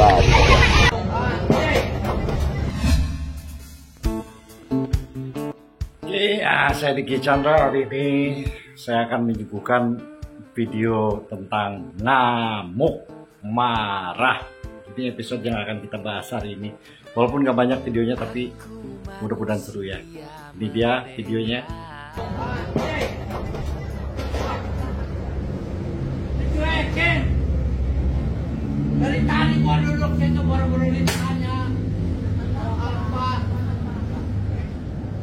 Wah, ya, saya Diki Chandra. Hari ini saya akan menyuguhkan video tentang ngamuk marah. Ini episode yang akan kita bahas hari ini. Walaupun nggak banyak videonya, tapi mudah-mudahan seru ya. Ini dia videonya. Dari tadi gua duduk situ baru-baru ditanya.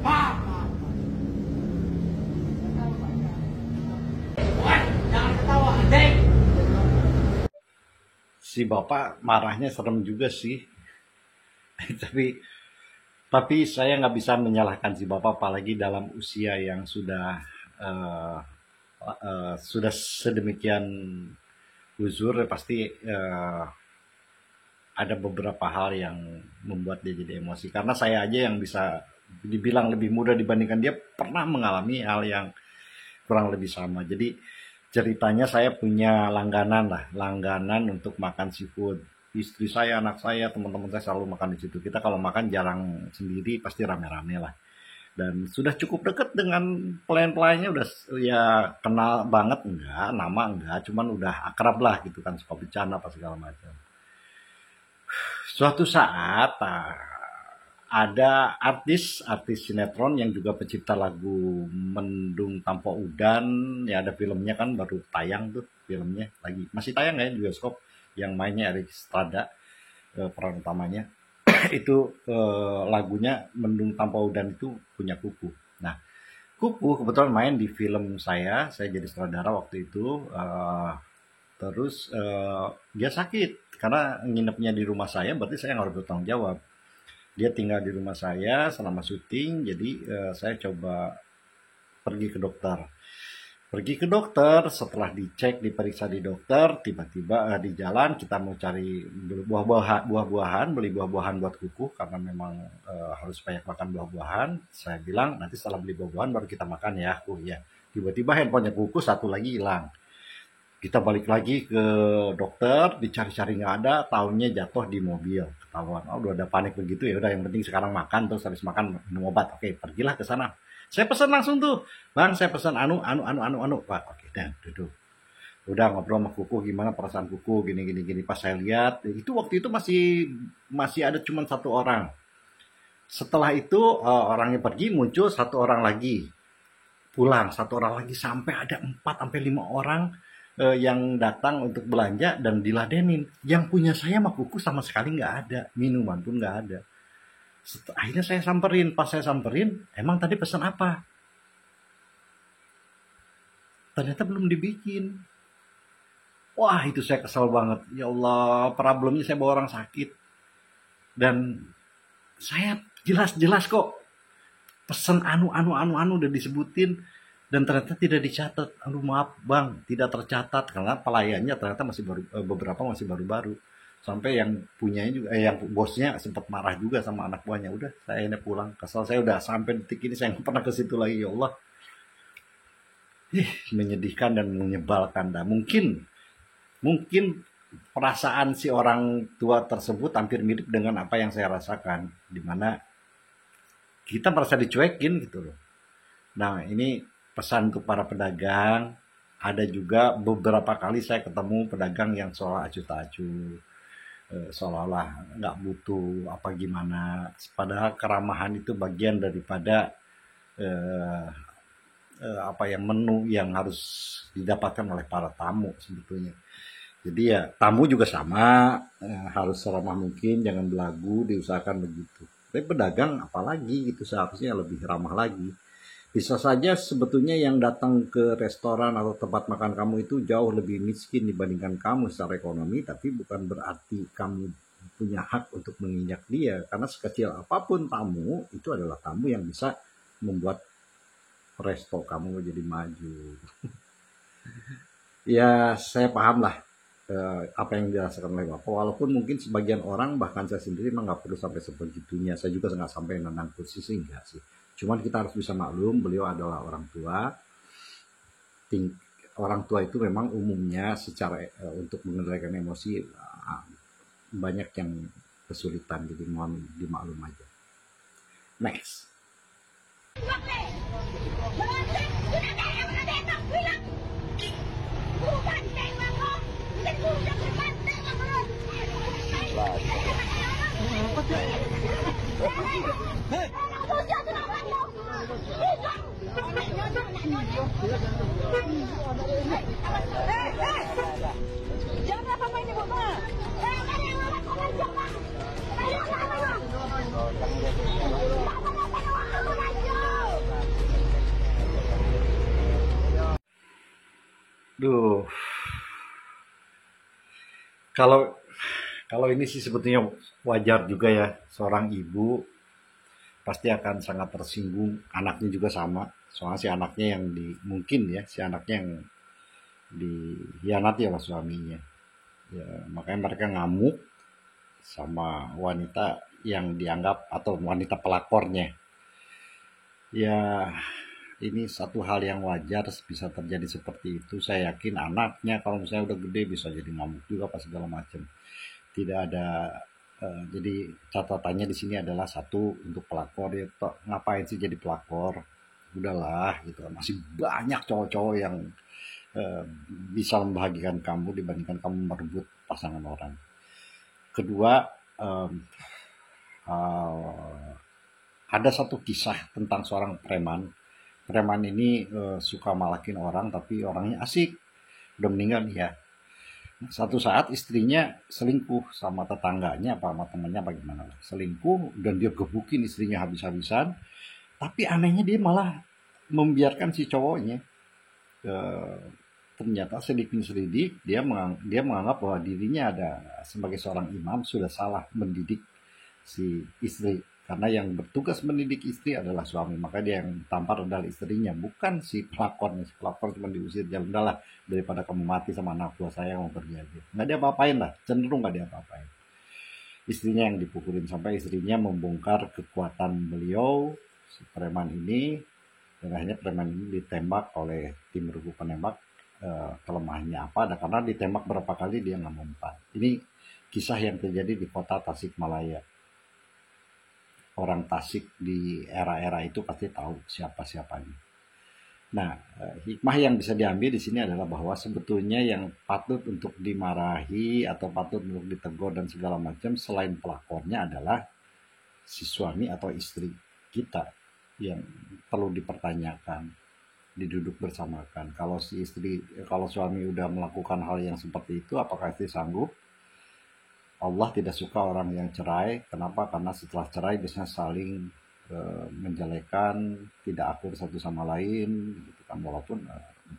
Pak. Jangan ketawa, Dek. Si bapak marahnya serem juga sih. tapi saya nggak bisa menyalahkan si bapak, apalagi dalam usia yang sudah sedemikian uzur. Pasti ada beberapa hal yang membuat dia jadi emosi. Karena saya aja yang bisa dibilang lebih muda dibandingkan dia pernah mengalami hal yang kurang lebih sama. Jadi ceritanya saya punya langganan untuk makan seafood. Istri saya, anak saya, teman-teman saya selalu makan di situ. Kita kalau makan jarang sendiri, pasti rame-rame lah. Dan sudah cukup dekat dengan pelayan-pelayannya, udah ya kenal banget enggak, nama enggak, cuman udah akrab lah gitu kan, suka bercanda apa segala macam. Suatu saat ada artis sinetron yang juga pencipta lagu Mendung Tanpa Udan, ya ada filmnya kan, baru tayang tuh filmnya, lagi masih tayang ya di bioskop, yang mainnya Erik Strada, peran utamanya. Itu lagunya Mendung Tanpa Udan itu punya Kuku. Nah, Kuku kebetulan main di film saya jadi sutradara waktu itu. Terus dia sakit karena nginepnya di rumah saya, berarti saya nggak harus bertanggung jawab. Dia tinggal di rumah saya selama syuting, jadi saya coba pergi ke dokter. Setelah dicek, diperiksa di dokter, tiba-tiba di jalan kita mau cari buah-buahan, beli buah-buahan buat Kuku karena memang harus banyak makan buah-buahan. Saya bilang nanti setelah beli buah-buahan baru kita makan ya, ya. Tiba-tiba handphonenya Kuku satu lagi hilang. Kita balik lagi ke dokter, dicari-cari nggak ada, taunya jatuh di mobil, ketahuan. Udah ada panik begitu, ya udah yang penting sekarang makan, terus habis makan minum obat. Oke, pergilah ke sana. Saya pesan langsung tuh, Bang, saya pesan anu. Pak, oke, dan duduk. Udah ngobrol sama Kuku, gimana perasaan Kuku, gini. Pas saya lihat, itu waktu itu masih ada cuma satu orang. Setelah itu orangnya pergi, muncul satu orang lagi. Pulang, satu orang lagi, sampai ada 4-5 orang yang datang untuk belanja dan diladenin. Yang punya saya sama Kuku sama sekali nggak ada, minuman pun nggak ada. Akhirnya saya samperin. Pas saya samperin, emang tadi pesan apa? Ternyata belum dibikin. Wah, itu saya kesal banget. Ya Allah, problemnya saya bawa orang sakit. Dan saya jelas kok pesan anu udah disebutin. Dan ternyata tidak dicatat. Aduh, maaf Bang, tidak tercatat. Karena pelayannya ternyata masih beberapa masih baru-baru. Sampai yang punyanya juga, yang bosnya sempat marah juga sama anak buahnya. Udah, saya ini pulang. Kesal saya udah sampai detik ini saya nggak pernah ke situ lagi. Ya Allah, menyedihkan dan menyebalkan. Dah mungkin perasaan si orang tua tersebut hampir mirip dengan apa yang saya rasakan, dimana kita merasa dicuekin gitu loh. Nah, ini pesan untuk para pedagang. Ada juga beberapa kali saya ketemu pedagang yang seolah acuh tak acuh, seolah-olah nggak butuh apa gimana, padahal keramahan itu bagian daripada menu yang harus didapatkan oleh para tamu sebetulnya. Jadi ya tamu juga sama, harus seramah mungkin, jangan belagu, diusahakan begitu. Tapi pedagang apalagi gitu, seharusnya lebih ramah lagi. Bisa saja sebetulnya yang datang ke restoran atau tempat makan kamu itu jauh lebih miskin dibandingkan kamu secara ekonomi, tapi bukan berarti kamu punya hak untuk menginjak dia. Karena sekecil apapun tamu, itu adalah tamu yang bisa membuat resto kamu jadi maju. Ya, saya paham lah apa yang dirasakan oleh Bapak. Walaupun mungkin sebagian orang, bahkan saya sendiri memang nggak perlu sampai sebegitunya. Saya juga nggak sampai nendang kursi sih, enggak sih. Cuman kita harus bisa maklum, beliau adalah orang tua. Orang tua itu memang umumnya secara untuk mengendalikan emosi banyak yang kesulitan, jadi mohon dimaklum aja. Next. Jangan apa-apa ini, Bu. Duh, kalau ini sih sebetulnya wajar juga ya, seorang ibu pasti akan sangat tersinggung, anaknya juga sama. Soalnya si anaknya yang mungkin ya, si anaknya yang dihianati oleh suaminya. Ya, makanya mereka ngamuk sama wanita yang dianggap atau wanita pelakornya. Ya, ini satu hal yang wajar bisa terjadi seperti itu. Saya yakin anaknya kalau misalnya udah gede bisa jadi ngamuk juga pas segala macam. Tidak ada jadi catatannya di sini adalah satu untuk pelakor ya, ngapain sih jadi pelakor? Udahlah gitu. Masih banyak cowok-cowok yang eh, bisa membahagiakan kamu dibandingkan kamu merebut pasangan orang. Kedua, em, eh, ada satu kisah tentang seorang preman. Preman ini suka malakin orang tapi orangnya asik, udah meninggal nih ya. Satu saat istrinya selingkuh sama tetangganya apa sama temannya bagaimana lah. Selingkuh dan dia gebukin istrinya habis-habisan. Tapi anehnya dia malah membiarkan si cowoknya. Eh, Ternyata selidik-selidik dia menganggap bahwa dirinya ada sebagai seorang imam sudah salah mendidik si istri, karena yang bertugas mendidik istri adalah suami, maka dia yang tampar adalah istrinya, bukan si pelakornya. Si pelakor cuma diusir, jalan udahlah daripada kamu mati sama anak buah saya yang mau pergi aja. Nggak dia apa-apain lah, cenderung nggak dia apa-apain. Istrinya yang dipukulin sampai istrinya membongkar kekuatan beliau si preman ini, dan akhirnya preman ini ditembak oleh tim regu penembak. Kelemahannya apa? Ada karena ditembak berapa kali dia nggak mempan. Ini kisah yang terjadi di kota Tasikmalaya. Orang Tasik di era-era itu pasti tahu siapa-siapanya. Nah, hikmah yang bisa diambil di sini adalah bahwa sebetulnya yang patut untuk dimarahi atau patut untuk ditegur dan segala macam selain pelakornya adalah si suami atau istri kita yang perlu dipertanyakan, diduduk bersamakan. Kalau suami udah melakukan hal yang seperti itu, apakah istri sanggup? Allah tidak suka orang yang cerai. Kenapa? Karena setelah cerai biasanya saling menjelekan, tidak akur satu sama lain, gitu kan. Walaupun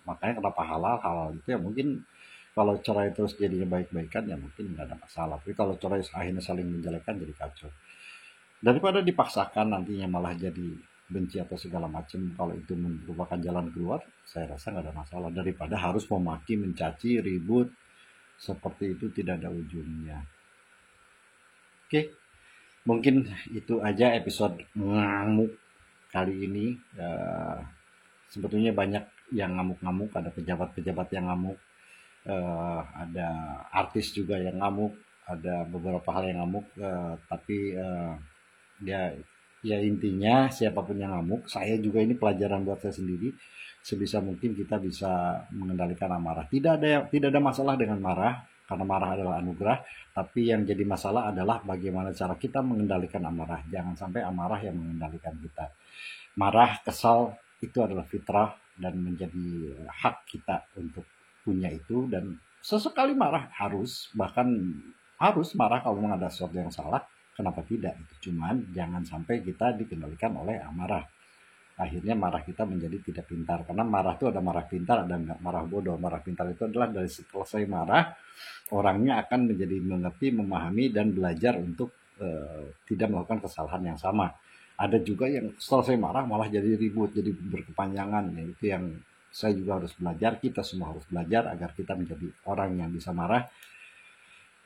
makanya kenapa halal itu ya mungkin kalau cerai terus jadinya baik-baikan ya mungkin nggak ada masalah. Tapi kalau cerai akhirnya saling menjelekan jadi kacau. Daripada dipaksakan nantinya malah jadi benci atau segala macam, kalau itu merupakan jalan keluar, saya rasa nggak ada masalah daripada harus memaki, mencaci, ribut seperti itu tidak ada ujungnya. Oke, mungkin itu aja episode ngamuk kali ini. Sebetulnya banyak yang ngamuk-ngamuk, ada pejabat-pejabat yang ngamuk, ada artis juga yang ngamuk, ada beberapa hal yang ngamuk, tapi ya intinya siapapun yang ngamuk, saya juga ini pelajaran buat saya sendiri. Sebisa mungkin kita bisa mengendalikan amarah. Tidak ada masalah dengan marah, karena marah adalah anugerah. Tapi yang jadi masalah adalah bagaimana cara kita mengendalikan amarah. Jangan sampai amarah yang mengendalikan kita. Marah, kesal itu adalah fitrah dan menjadi hak kita untuk punya itu. Dan sesekali marah bahkan harus marah kalau memang ada sesuatu yang salah. Kenapa tidak? Cuman jangan sampai kita dikendalikan oleh amarah. Akhirnya marah kita menjadi tidak pintar. Karena marah itu ada marah pintar, ada marah bodoh. Marah pintar itu adalah dari selesai marah, orangnya akan menjadi mengerti, memahami, dan belajar untuk tidak melakukan kesalahan yang sama. Ada juga yang selesai marah malah jadi ribut, jadi berkepanjangan. Ya, itu yang saya juga harus belajar, kita semua harus belajar agar kita menjadi orang yang bisa marah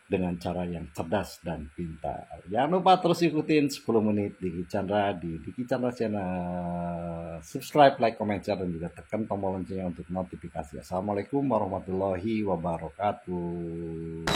dengan cara yang cerdas dan pintar. Jangan lupa terus ikutin 10 menit Diki Chandra di Diki Chandra Channel. Subscribe, like, comment, share, dan juga tekan tombol loncengnya untuk notifikasi. Assalamualaikum warahmatullahi wabarakatuh.